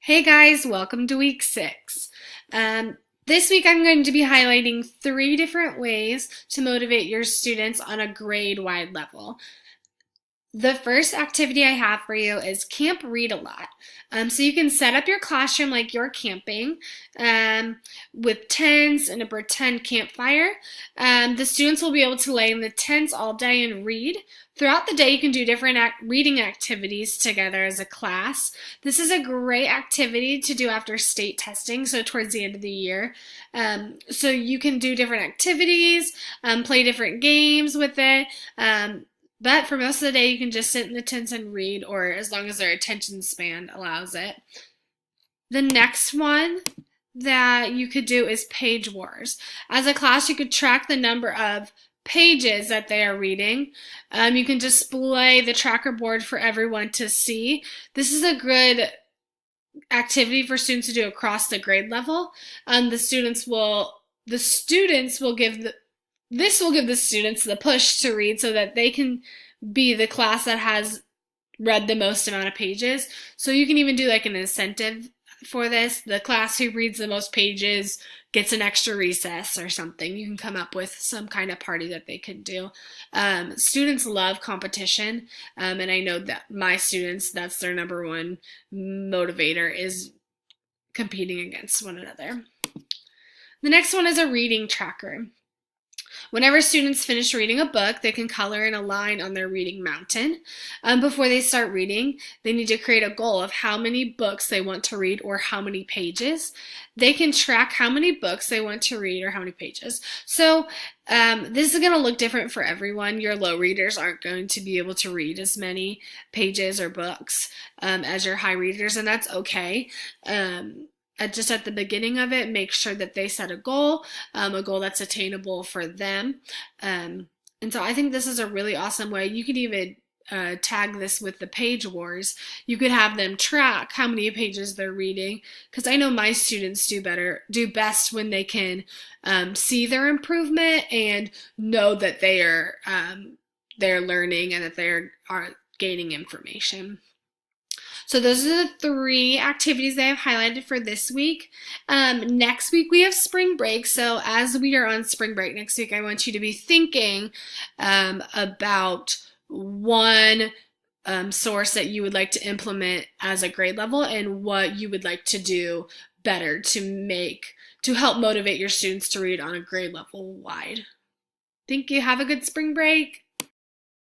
Hey guys, welcome to week 6. This week I'm going to be highlighting 3 different ways to motivate your students on a grade-wide level. The first activity I have for you is Camp Read a Lot. So you can set up your classroom like you're camping with tents and a pretend campfire. The students will be able to lay in the tents all day and read. Throughout the day, you can do different reading activities together as a class. This is a great activity to do after state testing, so towards the end of the year. So you can do different activities, play different games with it. But for most of the day, you can just sit in the tents and read, or as long as their attention span allows it. The next one that you could do is Page Wars. As a class, you could track the number of pages that they are reading. You can display the tracker board for everyone to see. This is a good activity for students to do across the grade level. The students will give this will give the students the push to read so that they can be the class that has read the most amount of pages. So you can even do like an incentive for this. The class who reads the most pages gets an extra recess or something. You can come up with some kind of party that they could do. Students love competition, and I know that my students, that's their number one motivator, is competing against one another. The next one is a reading tracker. Whenever students finish reading a book, they can color in a line on their reading mountain. Before they start reading, they need to create a goal of how many books they want to read or how many pages. They can track how many books they want to read or how many pages. So this is going to look different for everyone. Your low readers aren't going to be able to read as many pages or books as your high readers, and that's okay. Just at the beginning of it, make sure that they set a goal that's attainable for them. And so I think this is a really awesome way. You could even tag this with the Page Wars. You could have them track how many pages they're reading, because I know my students do best when they can see their improvement and know that they're learning and that they are gaining information. So those are the 3 activities that I've highlighted for this week. Next week we have spring break. So as we are on spring break next week, I want you to be thinking about one source that you would like to implement as a grade level and what you would like to do better to help motivate your students to read on a grade level wide. Thank you. Have a good spring break.